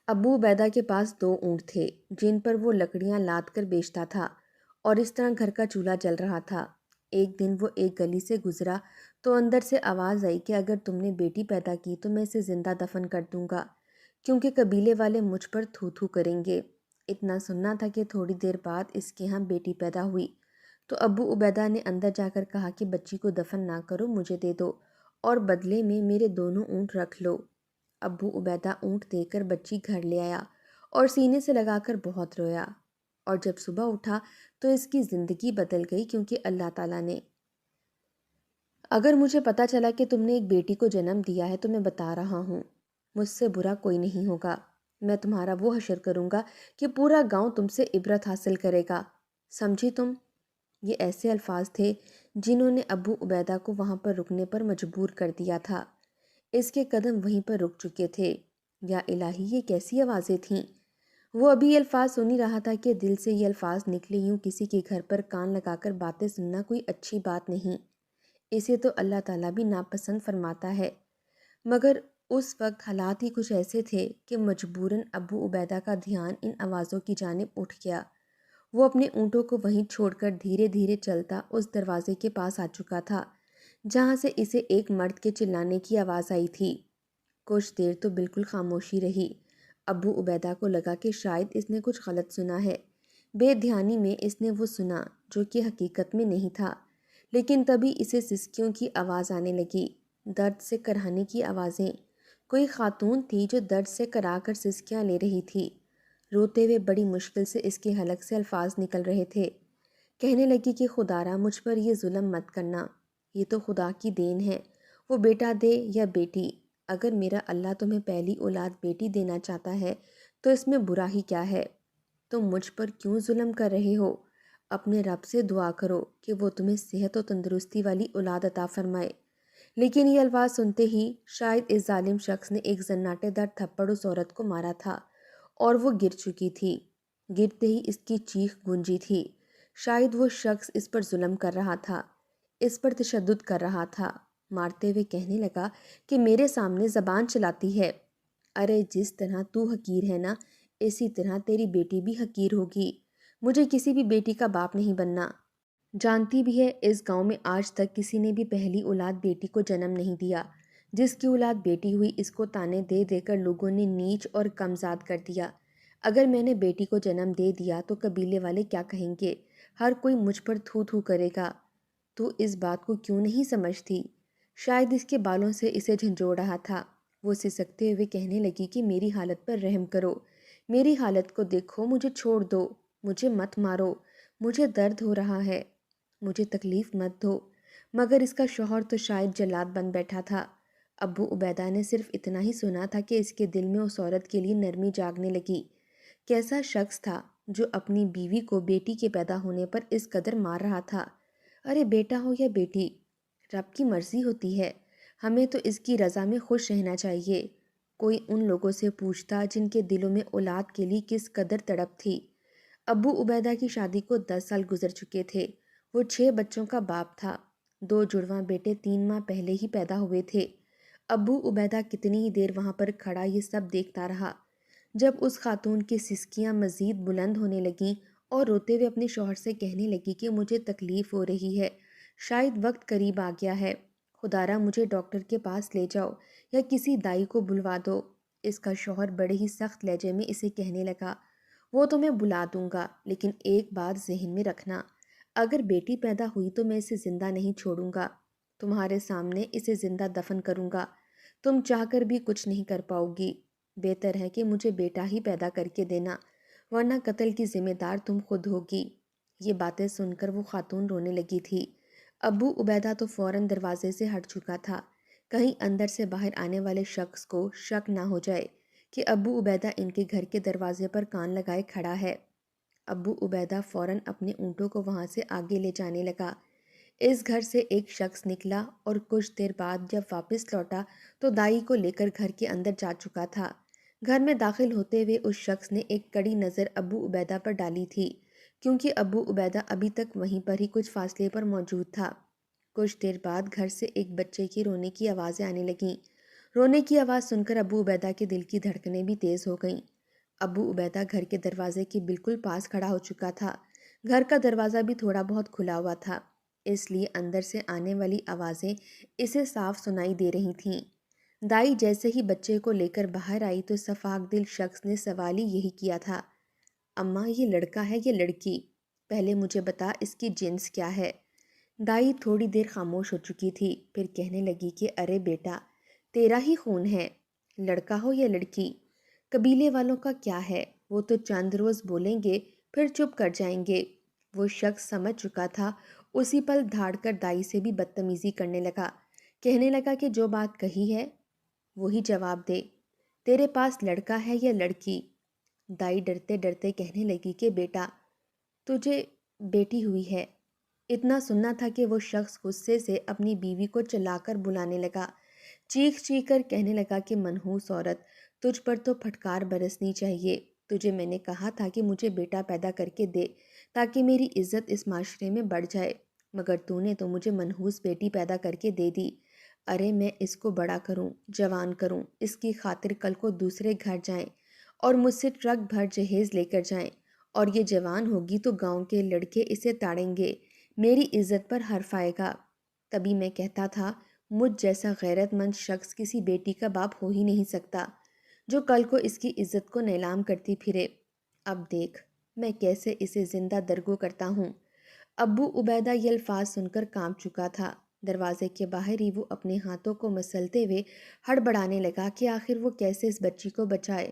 ابو عبیدہ کے پاس 2 اونٹ تھے جن پر وہ لکڑیاں لاد کر بیچتا تھا اور اس طرح گھر کا چولہا جل رہا تھا۔ ایک دن وہ ایک گلی سے گزرا تو اندر سے آواز آئی کہ اگر تم نے بیٹی پیدا کی تو میں اسے زندہ دفن کر دوں گا، کیونکہ قبیلے والے مجھ پر تھو تھو کریں گے۔ اتنا سننا تھا کہ تھوڑی دیر بعد اس کے ہاں بیٹی پیدا ہوئی تو ابو عبیدہ نے اندر جا کر کہا کہ بچی کو دفن نہ کرو، مجھے دے دو اور بدلے میں میرے دونوں اونٹ رکھ لو۔ ابو عبیدہ اونٹ دے کر بچی گھر لے آیا اور سینے سے لگا کر بہت رویا، اور جب صبح اٹھا تو اس کی زندگی بدل گئی، کیونکہ اللہ تعالیٰ نے اگر مجھے پتہ چلا کہ تم نے ایک بیٹی کو جنم دیا ہے تو میں بتا رہا ہوں، مجھ سے برا کوئی نہیں ہوگا۔ میں تمہارا وہ حشر کروں گا کہ پورا گاؤں تم سے عبرت حاصل کرے گا، سمجھی تم؟ یہ ایسے الفاظ تھے جنہوں نے ابو عبیدہ کو وہاں پر رکنے پر مجبور کر دیا تھا۔ اس کے قدم وہیں پر رک چکے تھے۔ یا الہی، یہ کیسی آوازیں تھیں؟ وہ ابھی یہ الفاظ سن ہی رہا تھا کہ دل سے یہ الفاظ نکلے، یوں کسی کے گھر پر کان لگا کر باتیں سننا کوئی اچھی بات نہیں، اسے تو اللہ تعالیٰ بھی ناپسند فرماتا ہے۔ مگر اس وقت حالات ہی کچھ ایسے تھے کہ مجبوراً ابو عبیدہ کا دھیان ان آوازوں کی جانب اٹھ گیا۔ وہ اپنے اونٹوں کو وہیں چھوڑ کر دھیرے دھیرے چلتا اس دروازے کے پاس آ چکا تھا جہاں سے اسے ایک مرد کے چلانے کی آواز آئی تھی۔ کچھ دیر تو بالکل خاموشی رہی۔ ابو عبیدہ کو لگا کہ شاید اس نے کچھ غلط سنا ہے۔ بے دھیانی میں اس نے وہ سنا جو کہ حقیقت میں نہیں تھا، لیکن تبھی اسے سسکیوں کی آواز آنے لگی، درد سے کراہنے کی آوازیں۔ کوئی خاتون تھی جو درد سے کرا کر سسکیاں لے رہی تھی۔ روتے ہوئے بڑی مشکل سے اس کے حلق سے الفاظ نکل رہے تھے۔ کہنے لگی کہ خدارا، مجھ پر یہ ظلم مت کرنا، یہ تو خدا کی دین ہے، وہ بیٹا دے یا بیٹی، اگر میرا اللہ تمہیں پہلی اولاد بیٹی دینا چاہتا ہے تو اس میں برا ہی کیا ہے؟ تم مجھ پر کیوں ظلم کر رہے ہو؟ اپنے رب سے دعا کرو کہ وہ تمہیں صحت و تندرستی والی اولاد عطا فرمائے۔ لیکن یہ الفاظ سنتے ہی شاید اس ظالم شخص نے ایک زناٹے دار تھپڑ اس عورت کو مارا تھا اور وہ گر چکی تھی۔ گرتے ہی اس کی چیخ گونجی تھی۔ شاید وہ شخص اس پر ظلم کر رہا تھا، اس پر تشدد کر رہا تھا۔ مارتے ہوئے کہنے لگا کہ میرے سامنے زبان چلاتی ہے، ارے جس طرح تو حقیر ہے نا، اسی طرح تیری بیٹی بھی حقیر ہوگی۔ مجھے کسی بھی بیٹی کا باپ نہیں بننا۔ جانتی بھی ہے اس گاؤں میں آج تک کسی نے بھی پہلی اولاد بیٹی کو جنم نہیں دیا۔ جس کی اولاد بیٹی ہوئی اس کو تانے دے دے کر لوگوں نے نیچ اور کمزاد کر دیا۔ اگر میں نے بیٹی کو جنم دے دیا تو قبیلے والے کیا کہیں گے؟ ہر کوئی مجھ پر تھو تھو کرے گا۔ تو اس بات کو کیوں نہیں سمجھتی؟ شاید اس کے بالوں سے اسے جھنجھوڑ رہا تھا۔ وہ سسکتے ہوئے کہنے لگی کہ میری حالت پر رحم کرو، میری حالت کو دیکھو، مجھے چھوڑ دو، مجھے مت مارو، مجھے درد ہو رہا ہے، مجھے تکلیف مت دو۔ مگر اس کا شوہر تو شاید جلاد بن بیٹھا تھا۔ ابو عبیدہ نے صرف اتنا ہی سنا تھا کہ اس کے دل میں اس عورت کے لیے نرمی جاگنے لگی۔ کیسا شخص تھا جو اپنی بیوی کو بیٹی کے پیدا ہونے پر اس قدر مار رہا تھا؟ ارے بیٹا ہو یا بیٹی، رب کی مرضی ہوتی ہے، ہمیں تو اس کی رضا میں خوش رہنا چاہیے۔ کوئی ان لوگوں سے پوچھتا جن کے دلوں میں اولاد کے لیے کس قدر تڑپ تھی۔ ابو عبیدہ کی شادی کو 10 سال گزر چکے تھے۔ وہ 6 بچوں کا باپ تھا۔ 2 جڑواں بیٹے 3 ماہ پہلے ہی پیدا ہوئے تھے۔ ابو عبیدہ کتنی ہی دیر وہاں پر کھڑا یہ سب دیکھتا رہا، جب اس خاتون کی سسکیاں مزید بلند ہونے لگیں اور روتے ہوئے اپنے شوہر سے کہنے لگی کہ مجھے تکلیف ہو رہی ہے، شاید وقت قریب آ گیا ہے، خدارا مجھے ڈاکٹر کے پاس لے جاؤ یا کسی دائی کو بلوا دو۔ اس کا شوہر بڑے ہی سخت لہجے میں اسے کہنے لگا، وہ تو میں بلا دوں گا، لیکن ایک بات ذہن میں رکھنا، اگر بیٹی پیدا ہوئی تو میں اسے زندہ نہیں چھوڑوں گا، تمہارے سامنے اسے زندہ دفن کروں گا، تم چاہ کر بھی کچھ نہیں کر پاؤ گی۔ بہتر ہے کہ مجھے بیٹا ہی پیدا کر کے دینا، ورنہ قتل کی ذمہ دار تم خود ہوگی۔ یہ باتیں سن کر وہ خاتون رونے لگی تھی۔ ابو عبیدہ تو فوراً دروازے سے ہٹ چکا تھا، کہیں اندر سے باہر آنے والے شخص کو شک نہ ہو جائے کہ ابو عبیدہ ان کے گھر کے دروازے پر کان لگائے کھڑا ہے۔ ابو عبیدہ فوراً اپنے اونٹوں کو وہاں سے آگے لے جانے لگا۔ اس گھر سے ایک شخص نکلا اور کچھ دیر بعد جب واپس لوٹا تو دائی کو لے کر گھر کے اندر جا چکا تھا۔ گھر میں داخل ہوتے ہوئے اس شخص نے ایک کڑی نظر ابو عبیدہ پر ڈالی تھی، کیونکہ ابو عبیدہ ابھی تک وہیں پر ہی کچھ فاصلے پر موجود تھا۔ کچھ دیر بعد گھر سے ایک بچے کی رونے کی آوازیں آنے لگیں۔ رونے کی آواز سن کر ابو عبیدہ کے دل کی دھڑکنیں بھی تیز ہو گئیں۔ ابو عبیدہ گھر کے دروازے کے بالکل پاس کھڑا ہو چکا تھا۔ گھر کا دروازہ بھی تھوڑا بہت کھلا ہوا تھا، اس لیے اندر سے آنے والی آوازیں اسے صاف سنائی دے رہی تھیں۔ دائی جیسے ہی بچے کو لے کر باہر آئی تو شفاق دل شخص نے سوال ہی یہی کیا تھا، اماں یہ لڑکا ہے یا لڑکی؟ پہلے مجھے بتا اس کی جنس کیا ہے؟ دائی تھوڑی دیر خاموش ہو چکی تھی، پھر کہنے لگی کہ ارے بیٹا، تیرا ہی خون ہے، لڑکا ہو یا لڑکی قبیلے والوں کا کیا ہے، وہ تو چند روز بولیں گے پھر چپ کر جائیں گے۔ وہ شخص سمجھ چکا تھا، اسی پل دھاڑ کر دائی سے بھی بدتمیزی کرنے لگا، کہنے لگا کہ جو بات کہی ہے وہی جواب دے، تیرے پاس لڑکا ہے یا لڑکی؟ دائی ڈرتے ڈرتے کہنے لگی کہ بیٹا، تجھے بیٹی ہوئی ہے۔ اتنا سننا تھا کہ وہ شخص غصے سے اپنی بیوی کو چلا کر بلانے لگا، چیخ چیخ کر کہنے لگا کہ منحوس عورت، تجھ پر تو پھٹکار برسنی چاہیے، تجھے میں نے کہا تھا کہ مجھے بیٹا پیدا کر کے دے تاکہ میری عزت اس معاشرے میں بڑھ جائے، مگر تو نے تو مجھے منحوس بیٹی پیدا کر کے دے دی۔ ارے میں اس کو بڑا کروں، جوان کروں، اس کی خاطر کل کو دوسرے گھر جائیں اور مجھ سے ٹرک بھر جہیز لے کر جائیں، اور یہ جوان ہوگی تو گاؤں کے لڑکے اسے تاڑیں گے، میری عزت پر حرف آئے گا۔ تبھی میں کہتا تھا مجھ جیسا غیرت مند شخص کسی بیٹی کا باپ ہو ہی نہیں سکتا جو کل کو اس کی عزت کو نیلام کرتی پھرے۔ اب دیکھ میں کیسے اسے زندہ درگو کرتا ہوں۔ ابو عبیدہ یہ الفاظ سن کر کانپ چکا تھا۔ دروازے کے باہر ہی وہ اپنے ہاتھوں کو مسلتے ہوئے ہڑبڑانے لگا کہ آخر وہ کیسے اس بچی کو بچائے۔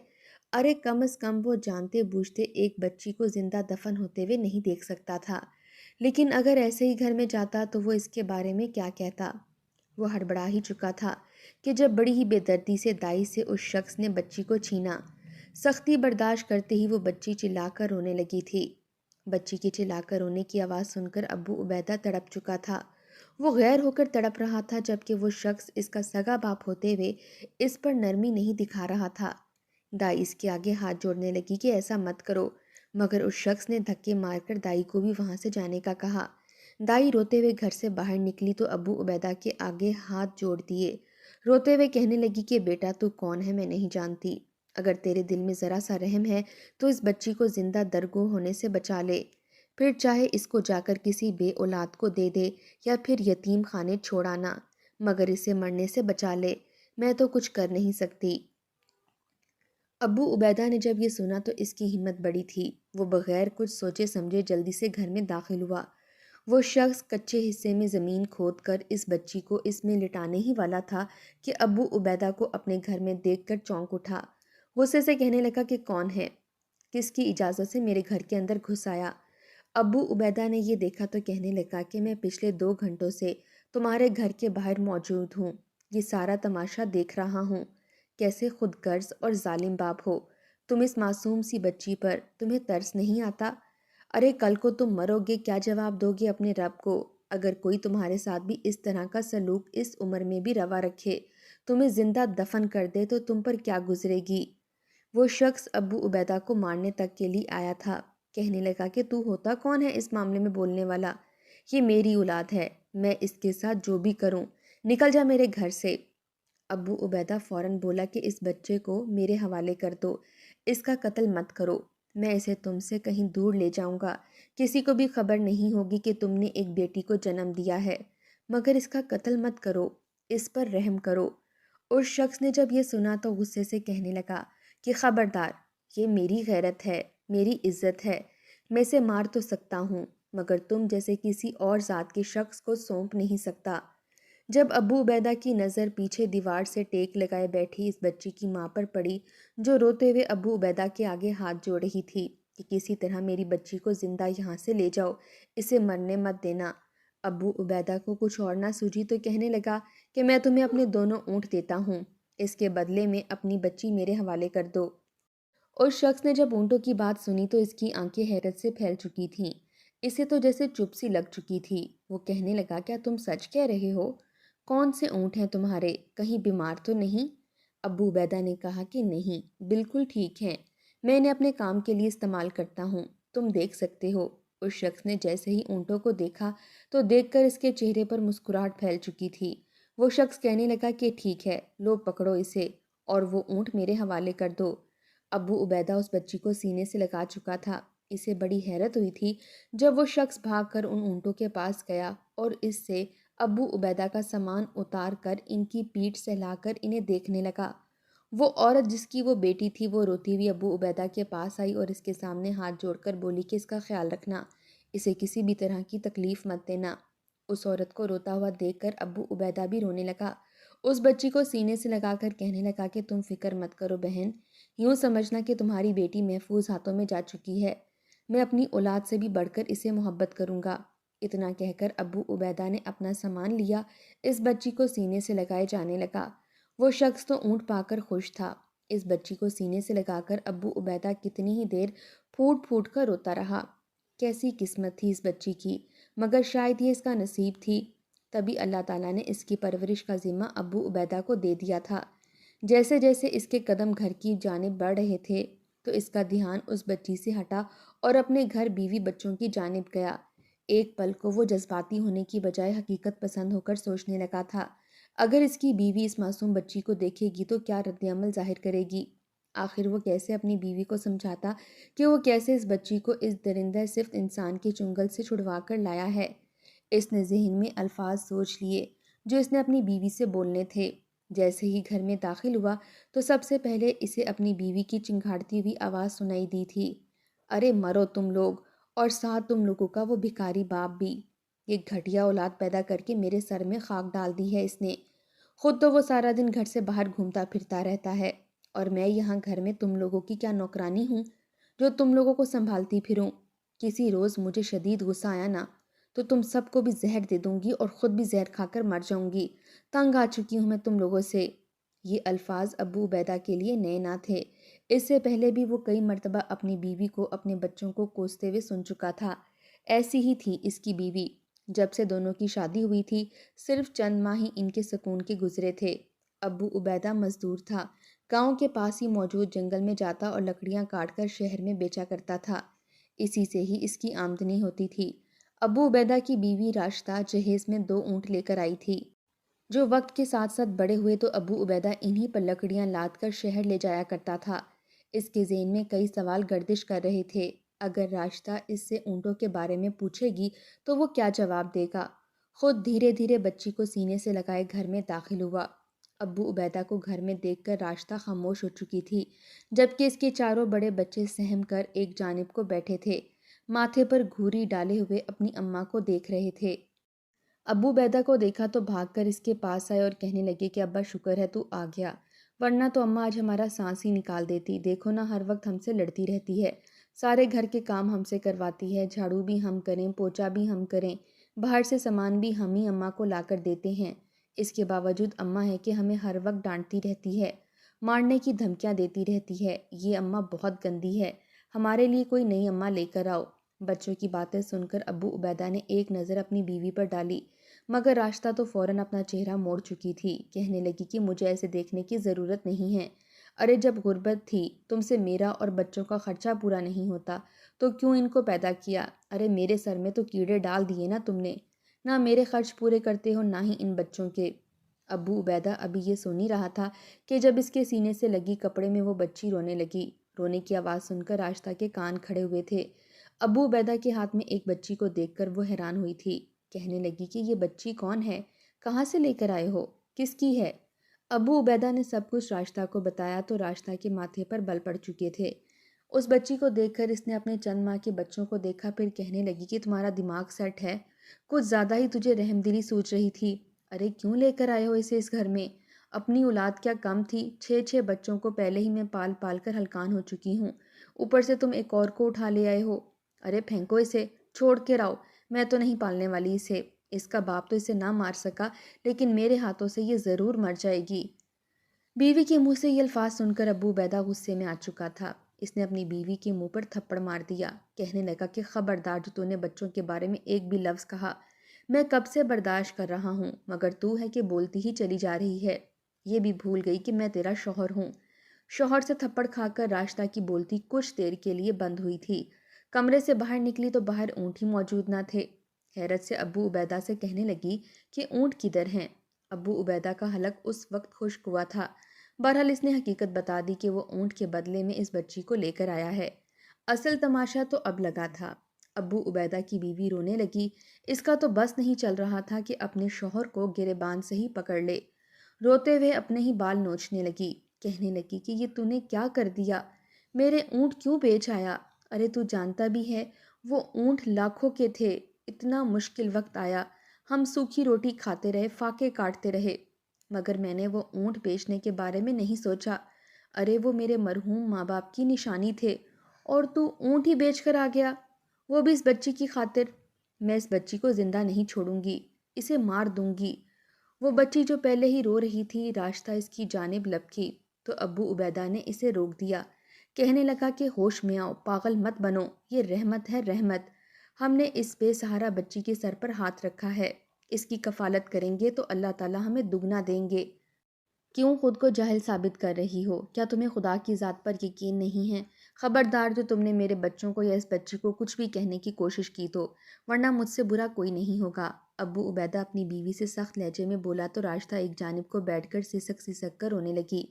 ارے کم از کم وہ جانتے بوجھتے ایک بچی کو زندہ دفن ہوتے ہوئے نہیں دیکھ سکتا تھا، لیکن اگر ایسے ہی گھر میں جاتا تو وہ اس کے بارے میں کیا کہتا؟ وہ ہڑبڑا ہی چکا تھا کہ جب بڑی ہی بے دردی سے دائی سے اس شخص نے بچی کو چھینا۔ سختی برداشت کرتے ہی وہ بچی چلا کر رونے لگی تھی۔ بچی کی چلا کر رونے کی آواز سن کر ابو عبیدہ تڑپ چکا تھا۔ وہ غیر ہو کر تڑپ رہا تھا، جبکہ وہ شخص اس کا سگا باپ ہوتے ہوئے اس پر نرمی نہیں دکھا رہا تھا۔ دائی اس کے آگے ہاتھ جوڑنے لگی کہ ایسا مت کرو، مگر اس شخص نے دھکے مار کر دائی کو بھی وہاں سے جانے کا کہا۔ دائی روتے ہوئے گھر سے باہر نکلی تو ابو عبیدہ کے آگے ہاتھ جوڑ دیے، روتے ہوئے کہنے لگی کہ بیٹا تو کون ہے میں نہیں جانتی، اگر تیرے دل میں ذرا سا رحم ہے تو اس بچی کو زندہ درگو ہونے سے بچا لے، پھر چاہے اس کو جا کر کسی بے اولاد کو دے دے یا پھر یتیم خانے چھوڑانا، مگر اسے مرنے سے بچا لے، میں تو کچھ کر نہیں سکتی۔ ابو عبیدہ نے جب یہ سنا تو اس کی ہمت بڑی تھی، وہ بغیر کچھ سوچے سمجھے جلدی سے گھر میں داخل ہوا۔ وہ شخص کچے حصے میں زمین کھود کر اس بچی کو اس میں لٹانے ہی والا تھا کہ ابو عبیدہ کو اپنے گھر میں دیکھ کر چونک اٹھا، غصے سے کہنے لگا کہ کون ہے، کس کی اجازت سے میرے گھر کے اندر گھس آیا؟ ابو عبیدہ نے یہ دیکھا تو کہنے لگا کہ میں پچھلے 2 گھنٹوں سے تمہارے گھر کے باہر موجود ہوں، یہ سارا تماشا دیکھ رہا ہوں، کیسے خود غرض اور ظالم باپ ہو تم اس معصوم سی بچی پر، تمہیں ترس نہیں آتا؟ ارے کل کو تم مرو گے، کیا جواب دو گے اپنے رب کو؟ اگر کوئی تمہارے ساتھ بھی اس طرح کا سلوک اس عمر میں بھی روا رکھے، تمہیں زندہ دفن کر دے تو تم پر کیا گزرے گی؟ وہ شخص ابو عبیدہ کو مارنے تک کے لیے آیا تھا، کہنے لگا کہ تو ہوتا کون ہے اس معاملے میں بولنے والا؟ یہ میری اولاد ہے، میں اس کے ساتھ جو بھی کروں، نکل جا میرے گھر سے۔ ابو عبیدہ فوراً بولا کہ اس بچے کو میرے حوالے کر دو، اس کا قتل مت کرو، میں اسے تم سے کہیں دور لے جاؤں گا، کسی کو بھی خبر نہیں ہوگی کہ تم نے ایک بیٹی کو جنم دیا ہے، مگر اس کا قتل مت کرو، اس پر رحم کرو۔ اس شخص نے جب یہ سنا تو غصے سے کہنے لگا کہ خبردار، یہ میری غیرت ہے، میری عزت ہے، میں اسے مار تو سکتا ہوں، مگر تم جیسے کسی اور ذات کے شخص کو سونپ نہیں سکتا۔ جب ابو عبیدہ کی نظر پیچھے دیوار سے ٹیک لگائے بیٹھی اس بچی کی ماں پر پڑی، جو روتے ہوئے ابو عبیدہ کے آگے ہاتھ جوڑ رہی تھی کہ کسی طرح میری بچی کو زندہ یہاں سے لے جاؤ، اسے مرنے مت دینا، ابو عبیدہ کو کچھ اور نہ سوجی تو کہنے لگا کہ میں تمہیں اپنے دونوں اونٹ دیتا ہوں، اس کے بدلے میں اپنی بچی میرے حوالے کر دو۔ اس شخص نے جب اونٹوں کی بات سنی تو اس کی آنکھیں حیرت سے پھیل چکی تھیں، اسے تو جیسے چپ سی لگ چکی تھی۔ وہ کہنے لگا کیا تم سچ کہہ رہے ہو؟ کون سے اونٹ ہیں تمہارے؟ کہیں بیمار تو نہیں؟ ابو عبیدہ نے کہا کہ نہیں، بالکل ٹھیک ہیں، میں انہیں اپنے کام کے لیے استعمال کرتا ہوں، تم دیکھ سکتے ہو۔ اس شخص نے جیسے ہی اونٹوں کو دیکھا تو دیکھ کر اس کے چہرے پر مسکراہٹ پھیل چکی تھی۔ وہ شخص کہنے لگا کہ ٹھیک ہے، لو پکڑو اسے اور وہ اونٹ میرے حوالے کر دو۔ ابو عبیدہ اس بچی کو سینے سے لگا چکا تھا۔ اسے بڑی حیرت ہوئی تھی جب وہ شخص بھاگ کر ان اونٹوں کے پاس گیا اور اس سے ابو عبیدہ کا سامان اتار کر ان کی پیٹھ سہلا کر انہیں دیکھنے لگا۔ وہ عورت جس کی وہ بیٹی تھی وہ روتی ہوئی ابو عبیدہ کے پاس آئی اور اس کے سامنے ہاتھ جوڑ کر بولی کہ اس کا خیال رکھنا، اسے کسی بھی طرح کی تکلیف مت دینا۔ اس عورت کو روتا ہوا دیکھ کر ابو عبیدہ بھی رونے لگا۔ اس بچی کو سینے سے لگا کر کہنے لگا کہ تم فکر مت کرو بہن، یوں سمجھنا کہ تمہاری بیٹی محفوظ ہاتھوں میں جا چکی ہے۔ میں اپنی اولاد سے بھی بڑھ کر اسے محبت کروں گا۔ اتنا کہہ کر ابو عبیدہ نے اپنا سامان لیا، اس بچی کو سینے سے لگائے جانے لگا۔ وہ شخص تو اونٹ پا کر خوش تھا۔ اس بچی کو سینے سے لگا کر ابو عبیدہ کتنی ہی دیر پھوٹ پھوٹ کر روتا رہا۔ کیسی قسمت تھی اس بچی کی، مگر شاید یہ اس کا نصیب تھی۔ تبھی اللہ تعالیٰ نے اس کی پرورش کا ذمہ ابو عبیدہ کو دے دیا تھا۔ جیسے جیسے اس کے قدم گھر کی جانب بڑھ رہے تھے تو اس کا دھیان اس بچی سے ہٹا اور اپنے گھر بیوی بچوں کی جانب گیا۔ ایک پل کو وہ جذباتی ہونے کی بجائے حقیقت پسند ہو کر سوچنے لگا تھا، اگر اس کی بیوی اس معصوم بچی کو دیکھے گی تو کیا رد عمل ظاہر کرے گی؟ آخر وہ کیسے اپنی بیوی کو سمجھاتا کہ وہ کیسے اس بچی کو اس درندہ صرف انسان کے چنگل سے چھڑوا کر لایا ہے؟ اس نے ذہن میں الفاظ سوچ لیے جو اس نے اپنی بیوی سے بولنے تھے۔ جیسے ہی گھر میں داخل ہوا تو سب سے پہلے اسے اپنی بیوی کی چنگھاڑتی ہوئی آواز سنائی دی تھی، ارے مرو تم لوگ، اور ساتھ تم لوگوں کا وہ بھکاری باپ بھی۔ یہ گھٹیا اولاد پیدا کر کے میرے سر میں خاک ڈال دی ہے اس نے۔ خود تو وہ سارا دن گھر سے باہر گھومتا پھرتا رہتا ہے اور میں یہاں گھر میں تم لوگوں کی کیا نوکرانی ہوں جو تم لوگوں کو سنبھالتی پھروں؟ کسی روز مجھے شدید غصہ آیا نا تو تم سب کو بھی زہر دے دوں گی اور خود بھی زہر کھا کر مر جاؤں گی۔ تنگ آ چکی ہوں میں تم لوگوں سے۔ یہ الفاظ ابو عبیدہ کے لیے نئے نہ تھے۔ اس سے پہلے بھی وہ کئی مرتبہ اپنی بیوی کو اپنے بچوں کو کوستے ہوئے سن چکا تھا۔ ایسی ہی تھی اس کی بیوی۔ جب سے دونوں کی شادی ہوئی تھی صرف چند ماہ ہی ان کے سکون کے گزرے تھے۔ ابو عبیدہ مزدور تھا، گاؤں کے پاس ہی موجود جنگل میں جاتا اور لکڑیاں کاٹ کر شہر میں بیچا کرتا تھا۔ اسی سے ہی اس کی آمدنی ہوتی تھی۔ ابو عبیدہ کی بیوی راشدہ جہیز میں 2 اونٹ لے کر آئی تھی جو وقت کے ساتھ ساتھ بڑے ہوئے تو ابو عبیدہ انہی پر لکڑیاں لاد کر شہر لے جایا کرتا تھا۔ اس کے ذہن میں کئی سوال گردش کر رہے تھے، اگر راشدہ اس سے اونٹوں کے بارے میں پوچھے گی تو وہ کیا جواب دے گا؟ خود دھیرے دھیرے بچی کو سینے سے لگائے گھر میں داخل ہوا۔ ابو عبیدہ کو گھر میں دیکھ کر راشدہ خاموش ہو چکی تھی، جبکہ اس کے چاروں بڑے بچے سہم کر ایک جانب کو بیٹھے تھے، ماتھے پر گھوری ڈالے ہوئے اپنی اماں کو دیکھ رہے تھے۔ ابو عبیدہ کو دیکھا تو بھاگ کر اس کے پاس آئے اور کہنے لگے کہ ابا شکر ہے تو آ گیا، ورنہ تو اماں آج ہمارا سانس ہی نکال دیتی۔ دیکھو نا ہر وقت ہم سے لڑتی رہتی ہے، سارے گھر کے کام ہم سے کرواتی ہے، جھاڑو بھی ہم کریں، پوچھا بھی ہم کریں، باہر سے سامان بھی ہم ہی اماں کو لا کر دیتے ہیں۔ اس کے باوجود اماں ہے کہ ہمیں ہر وقت ڈانٹتی رہتی ہے، مارنے کی دھمکیاں دیتی رہتی ہے۔ یہ اماں بہت گندی ہے، ہمارے لیے کوئی نئی اماں لے کر آؤ۔ بچوں کی باتیں سن کر ابو عبیدہ نے ایک نظر اپنی بیوی پر ڈالی، مگر راشدہ تو فوراً اپنا چہرہ موڑ چکی تھی، کہنے لگی کہ مجھے ایسے دیکھنے کی ضرورت نہیں ہے۔ ارے جب غربت تھی، تم سے میرا اور بچوں کا خرچہ پورا نہیں ہوتا تو کیوں ان کو پیدا کیا؟ ارے میرے سر میں تو کیڑے ڈال دیے نا تم نے، نہ میرے خرچ پورے کرتے ہو نہ ہی ان بچوں کے۔ ابو عبیدہ ابھی یہ سن ہی رہا تھا کہ جب اس کے سینے سے لگی کپڑے میں وہ بچی رونے لگی۔ رونے کی آواز سن کر راشدہ کے کان کھڑے ہوئے تھے۔ ابو عبیدہ کے ہاتھ میں ایک بچی کو دیکھ کر وہ حیران ہوئی تھی، کہنے لگی کہ یہ بچی کون ہے؟ کہاں سے لے کر آئے ہو؟ کس کی ہے؟ ابو عبیدہ نے سب کچھ راشدہ کو بتایا تو راشدہ کے ماتھے پر بل پڑ چکے تھے۔ اس بچی کو دیکھ کر اس نے اپنے چند ماہ کے بچوں کو دیکھا، پھر کہنے لگی کہ تمہارا دماغ سیٹ ہے، کچھ زیادہ ہی تجھے رحم دلی سوچ رہی تھی۔ ارے کیوں لے کر آئے ہو اسے اس گھر میں؟ اپنی اولاد کیا کم تھی؟ 6 بچوں کو پہلے ہی میں پال پال کر ہلکان ہو چکی ہوں، اوپر سے تم ایک اور کو اٹھا لے آئے ہو۔ ارے پھینکو اسے، چھوڑ کے راؤ، میں تو نہیں پالنے والی اسے۔ اس کا باپ تو اسے نہ مار سکا لیکن میرے ہاتھوں سے یہ ضرور مر جائے گی۔ بیوی کے منہ سے یہ الفاظ سن کر ابو عبیدہ غصے میں آ چکا تھا۔ اس نے اپنی بیوی کے منہ پر تھپڑ مار دیا، کہنے لگا کہ خبردار جو تو نے بچوں کے بارے میں ایک بھی لفظ کہا، میں کب سے برداشت کر رہا ہوں، مگر تو ہے کہ بولتی ہی چلی جا رہی ہے۔ یہ بھی بھول گئی کہ میں تیرا شوہر ہوں۔ شوہر سے تھپڑ کھا کر راشدہ کی بولتی کچھ دیر کے لیے بند ہوئی تھی۔ کمرے سے باہر نکلی تو باہر اونٹ ہی موجود نہ تھے۔ حیرت سے ابو عبیدہ سے کہنے لگی کہ اونٹ کدھر ہیں؟ ابو عبیدہ کا حلق اس وقت خشک ہوا تھا، بہرحال اس نے حقیقت بتا دی کہ وہ اونٹ کے بدلے میں اس بچی کو لے کر آیا ہے۔ اصل تماشا تو اب لگا تھا۔ ابو عبیدہ کی بیوی رونے لگی۔ اس کا تو بس نہیں چل رہا تھا کہ اپنے شوہر کو گریبان سے ہی پکڑ لے۔ روتے ہوئے اپنے ہی بال نوچنے لگی، کہنے لگی کہ یہ تو نے کیا کر دیا؟ میرے اونٹ کیوں بیچ آیا؟ ارے تو جانتا بھی ہے وہ اونٹ لاکھوں کے تھے، اتنا مشکل وقت آیا، ہم سوکھی روٹی کھاتے رہے، فاقے کاٹتے رہے، مگر میں نے وہ اونٹ بیچنے کے بارے میں نہیں سوچا۔ ارے وہ میرے مرحوم ماں باپ کی نشانی تھے، اور تو اونٹ ہی بیچ کر آ گیا، وہ بھی اس بچی کی خاطر۔ میں اس بچی کو زندہ نہیں چھوڑوں گی، اسے مار دوں گی۔ وہ بچی جو پہلے ہی رو رہی تھی، راستہ اس کی جانب لپکی تو ابو عبیدہ نے اسے روک دیا۔ کہنے لگا کہ ہوش میں آؤ، پاگل مت بنو، یہ رحمت ہے، رحمت۔ ہم نے اس بے سہارا بچی کے سر پر ہاتھ رکھا ہے، اس کی کفالت کریں گے تو اللہ تعالیٰ ہمیں دگنا دیں گے۔ کیوں خود کو جاہل ثابت کر رہی ہو؟ کیا تمہیں خدا کی ذات پر یقین نہیں ہے؟ خبردار جو تم نے میرے بچوں کو یا اس بچی کو کچھ بھی کہنے کی کوشش کی تو، ورنہ مجھ سے برا کوئی نہیں ہوگا۔ ابو عبیدہ اپنی بیوی سے سخت لہجے میں بولا تو راشدہ ایک جانب کو بیٹھ کر سسک کر رونے لگی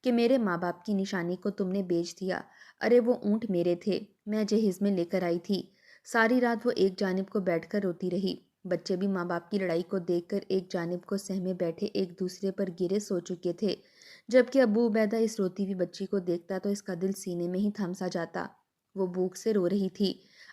کہ میرے ماں باپ کی نشانی کو تم نے بیچ دیا۔ ارے وہ اونٹ میرے تھے، میں جہیز میں لے کر آئی تھی۔ ساری رات وہ ایک جانب کو بیٹھ کر روتی رہی۔ بچے بھی ماں باپ کی لڑائی کو دیکھ کر ایک جانب کو سہمے بیٹھے ایک دوسرے پر گرے سو چکے تھے۔ جبکہ ابو عبیدہ اس روتی ہوئی بچی کو دیکھتا تو اس کا دل سینے میں ہی تھم سا جاتا۔ وہ بھوک سے رو رہی تھی۔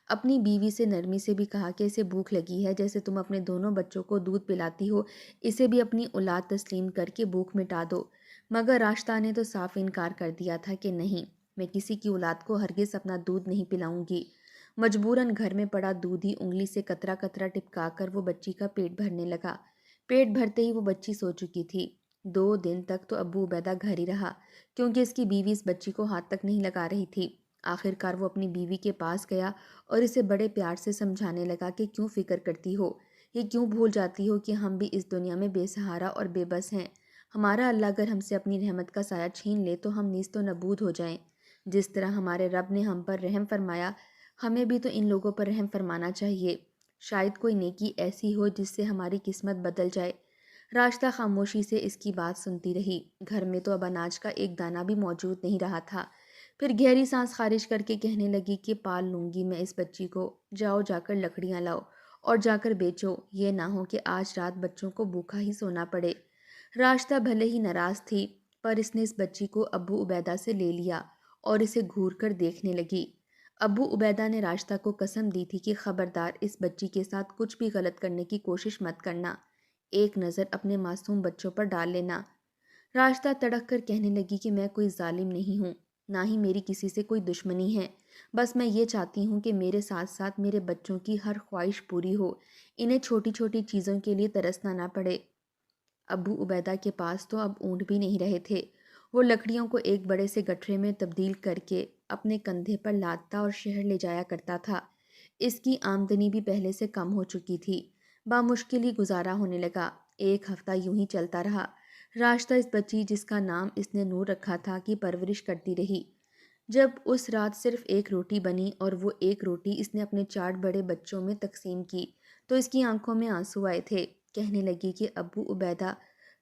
اپنی بیوی سے نرمی سے بھی کہا کہ اسے بھوک لگی ہے، جیسے تم اپنے دونوں بچوں کو دودھ پلاتی ہو، اسے بھی اپنی اولاد تسلیم کر کے بھوک مٹا دو۔ مگر راشدہ نے تو صاف انکار کر دیا تھا کہ نہیں، میں کسی کی اولاد کو ہرگز اپنا دودھ نہیں پلاؤں گی۔ مجبوراً گھر میں پڑا دودھ ہی انگلی سے قطرہ قطرہ ٹپکا کر وہ بچی کا پیٹ بھرنے لگا۔ پیٹ بھرتے ہی وہ بچی سو چکی تھی۔ 2 دن تک تو ابو عبیدہ گھر ہی رہا، کیونکہ اس کی بیوی اس بچی کو ہاتھ تک نہیں لگا رہی تھی۔ آخر کار وہ اپنی بیوی کے پاس گیا اور اسے بڑے پیار سے سمجھانے لگا کہ کیوں فکر کرتی ہو، یہ کیوں بھول جاتی ہو کہ ہم بھی اس دنیا میں بے سہارا اور بے بس ہیں۔ ہمارا اللہ اگر ہم سے اپنی رحمت کا سایہ چھین لے تو ہم نیست و نبود ہو جائیں۔ جس طرح ہمارے رب نے ہم پر رحم فرمایا، ہمیں بھی تو ان لوگوں پر رحم فرمانا چاہیے۔ شاید کوئی نیکی ایسی ہو جس سے ہماری قسمت بدل جائے۔ راشدہ خاموشی سے اس کی بات سنتی رہی۔ گھر میں تو اب اناج کا ایک دانہ بھی موجود نہیں رہا تھا۔ پھر گہری سانس خارج کر کے کہنے لگی کہ پال لوں گی میں اس بچی کو، جاؤ جا کر لکڑیاں لاؤ اور جا کر بیچو، یہ نہ ہو کہ آج رات بچوں کو بھوکا ہی سونا پڑے۔ راشدہ بھلے ہی ناراض تھی، پر اس نے اس بچی کو ابو عبیدہ سے لے لیا اور اسے گھور کر دیکھنے لگی۔ ابو عبیدہ نے راشدہ کو قسم دی تھی کہ خبردار اس بچی کے ساتھ کچھ بھی غلط کرنے کی کوشش مت کرنا، ایک نظر اپنے معصوم بچوں پر ڈال لینا۔ راشدہ تڑک کر کہنے لگی کہ میں کوئی ظالم نہیں ہوں، نہ ہی میری کسی سے کوئی دشمنی ہے، بس میں یہ چاہتی ہوں کہ میرے ساتھ ساتھ میرے بچوں کی ہر خواہش پوری ہو، انہیں چھوٹی چھوٹی چیزوں کے لیے ترسنا نہ پڑے۔ ابو عبیدہ کے پاس تو اب اونٹ بھی نہیں رہے تھے۔ وہ لکڑیوں کو ایک بڑے سے گٹھرے میں تبدیل کر کے اپنے کندھے پر لادتا اور شہر لے جایا کرتا تھا۔ اس کی آمدنی بھی پہلے سے کم ہو چکی تھی۔ بامشکل ہی گزارا ہونے لگا۔ 1 ہفتہ یوں ہی چلتا رہا۔ راشدہ اس بچی جس کا نام اس نے نور رکھا تھا کی پرورش کرتی رہی۔ جب اس رات صرف 1 روٹی بنی اور وہ 1 روٹی اس نے اپنے 4 بڑے بچوں میں تقسیم کی تو اس کی آنکھوں میں آنسو آئے تھے۔ کہنے لگی کہ ابو عبیدہ،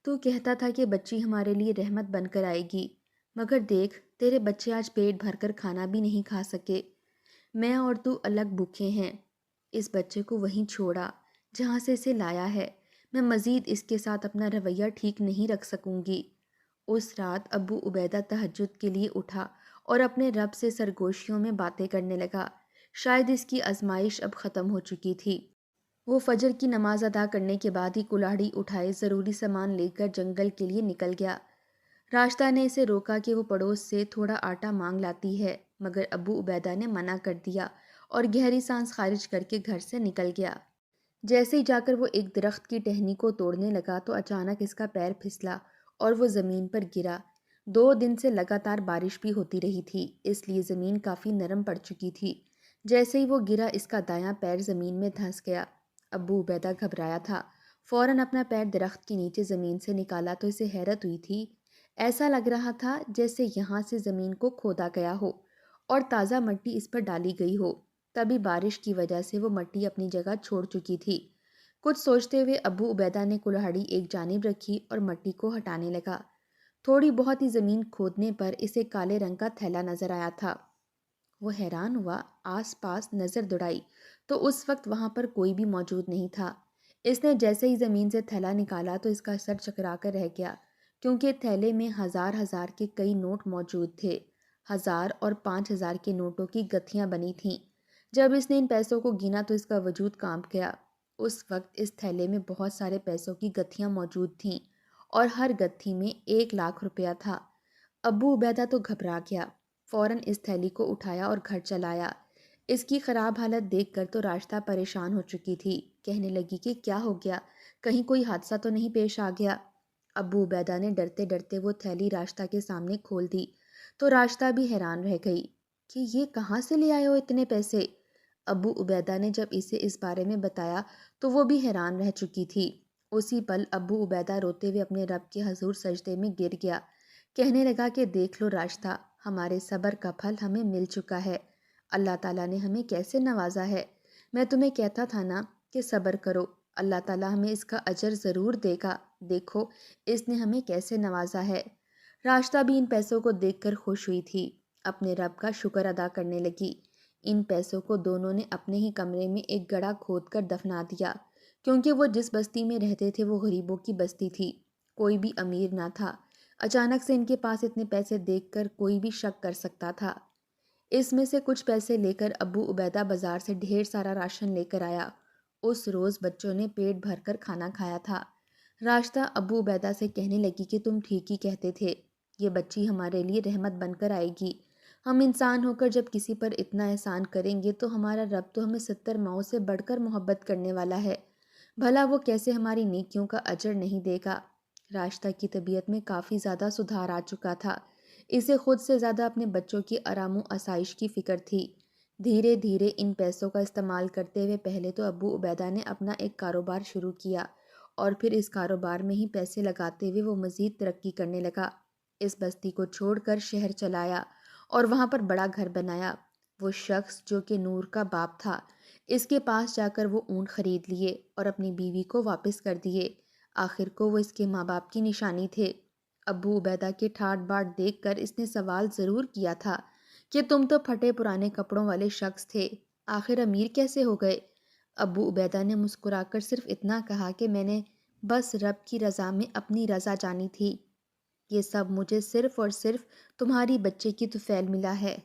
تو کہتا تھا کہ بچی ہمارے لیے رحمت بن کر آئے گی، مگر دیکھ تیرے بچے آج پیٹ بھر کر کھانا بھی نہیں کھا سکے، میں اور تو الگ بھوکے ہیں۔ اس بچے کو وہیں چھوڑا جہاں سے اسے لایا ہے، میں مزید اس کے ساتھ اپنا رویہ ٹھیک نہیں رکھ سکوں گی۔ اس رات ابو عبیدہ تہجد کے لیے اٹھا اور اپنے رب سے سرگوشیوں میں باتیں کرنے لگا۔ شاید اس کی آزمائش اب ختم ہو چکی تھی۔ وہ فجر کی نماز ادا کرنے کے بعد ہی کلاڑی اٹھائے ضروری سامان لے کر جنگل کے لیے نکل گیا۔ راشدہ نے اسے روکا کہ وہ پڑوس سے تھوڑا آٹا مانگ لاتی ہے، مگر ابو عبیدہ نے منع کر دیا اور گہری سانس خارج کر کے گھر سے نکل گیا۔ جیسے ہی جا کر وہ ایک درخت کی ٹہنی کو توڑنے لگا تو اچانک اس کا پیر پھسلا اور وہ زمین پر گرا۔ 2 دن سے لگاتار بارش بھی ہوتی رہی تھی، اس لیے زمین کافی نرم پڑ چکی تھی۔ جیسے ہی وہ گرا اس کا دایاں پیر زمین میں دھنس گیا۔ ابو عبیدہ گھبرایا تھا، فوراً اپنا پیر درخت کے نیچے زمین سے نکالا تو اسے حیرت ہوئی تھی۔ ایسا لگ رہا تھا جیسے یہاں سے زمین کو کھودا گیا ہو اور تازہ مٹی اس پر ڈالی گئی ہو۔ تبھی بارش کی وجہ سے وہ مٹی اپنی جگہ چھوڑ چکی تھی۔ کچھ سوچتے ہوئے ابو عبیدہ نے کلہاڑی ایک جانب رکھی اور مٹی کو ہٹانے لگا۔ تھوڑی بہت ہی زمین کھودنے پر اسے کالے رنگ کا تھیلا نظر آیا تھا۔ وہ حیران ہوا، آس پاس نظر دوڑائی تو اس وقت وہاں پر کوئی بھی موجود نہیں تھا۔ اس نے جیسے ہی زمین سے تھیلا نکالا تو اس کا سر چکرا کر رہ گیا، کیونکہ تھیلے میں ہزار ہزار کے کئی نوٹ موجود تھے۔ 1000 اور 5000 کے نوٹوں کی گتھیاں بنی تھیں۔ جب اس نے ان پیسوں کو گنا تو اس کا وجود کانپ گیا۔ اس وقت اس تھیلے میں بہت سارے پیسوں کی گتھیاں موجود تھیں اور ہر گتھی میں 1,00,000 روپیہ تھا۔ ابو عبیدہ تو گھبرا گیا، فوراً اس تھیلی کو اٹھایا اور گھر چلایا۔ اس کی خراب حالت دیکھ کر تو راشدہ پریشان ہو چکی تھی، کہنے لگی کہ کیا ہو گیا، کہیں کوئی حادثہ تو نہیں پیش آ گیا۔ ابو عبیدہ نے ڈرتے ڈرتے وہ تھیلی راشدہ کے سامنے کھول دی تو راشدہ بھی حیران رہ گئی کہ یہ کہاں سے لے آئے ہو اتنے پیسے۔ ابو عبیدہ نے جب اسے اس بارے میں بتایا تو وہ بھی حیران رہ چکی تھی۔ اسی پل ابو عبیدہ روتے ہوئے اپنے رب کے حضور سجدے میں گر گیا، کہنے لگا کہ دیکھ لو راشدہ، ہمارے صبر کا پھل ہمیں مل چکا ہے۔ اللہ تعالیٰ نے ہمیں کیسے نوازا ہے۔ میں تمہیں کہتا تھا نا کہ صبر کرو، اللہ تعالیٰ ہمیں اس کا اجر ضرور دے گا، دیکھو اس نے ہمیں کیسے نوازا ہے۔ راشدہ بھی ان پیسوں کو دیکھ کر خوش ہوئی تھی، اپنے رب کا شکر ادا کرنے لگی۔ ان پیسوں کو دونوں نے اپنے ہی کمرے میں ایک گڑھا کھود کر دفنا دیا، کیونکہ وہ جس بستی میں رہتے تھے وہ غریبوں کی بستی تھی، کوئی بھی امیر نہ تھا۔ اچانک سے ان کے پاس اتنے پیسے دیکھ کر کوئی بھی شک کر سکتا تھا۔ اس میں سے کچھ پیسے لے کر ابو عبیدہ بازار سے ڈھیر سارا راشن لے کر آیا۔ اس روز بچوں نے پیٹ بھر کر کھانا کھایا تھا۔ راشدہ ابو عبیدہ سے کہنے لگی کہ تم ٹھیک ہی کہتے تھے، یہ بچی ہمارے لیے رحمت بن کر آئے گی۔ ہم انسان ہو کر جب کسی پر اتنا احسان کریں گے تو ہمارا رب تو ہمیں 70 ماؤں سے بڑھ کر محبت کرنے والا ہے، بھلا وہ کیسے ہماری نیکیوں کا اجر نہیں دے گا۔ راشدہ کی طبیعت میں کافی زیادہ سدھار آ چکا تھا، اسے خود سے زیادہ اپنے بچوں کی آرام و آسائش کی فکر تھی۔ دھیرے دھیرے ان پیسوں کا استعمال کرتے ہوئے پہلے تو ابو عبیدہ نے اپنا ایک کاروبار شروع کیا اور پھر اس کاروبار میں ہی پیسے لگاتے ہوئے وہ مزید ترقی کرنے لگا۔ اس بستی کو چھوڑ کر شہر چلایا اور وہاں پر بڑا گھر بنایا۔ وہ شخص جو کہ نور کا باپ تھا، اس کے پاس جا کر وہ اونٹ خرید لیے اور اپنی بیوی کو واپس کر دیے۔ آخر کو وہ اس کے ماں باپ کی نشانی تھے۔ ابو عبیدہ کے ٹھاٹ باٹ دیکھ کر اس نے سوال ضرور کیا تھا کہ تم تو پھٹے پرانے کپڑوں والے شخص تھے، آخر امیر کیسے ہو گئے؟ ابو عبیدہ نے مسکرا کر صرف اتنا کہا کہ میں نے بس رب کی رضا میں اپنی رضا جانی تھی، یہ سب مجھے صرف اور صرف تمہاری بچے کی طفیل ملا ہے۔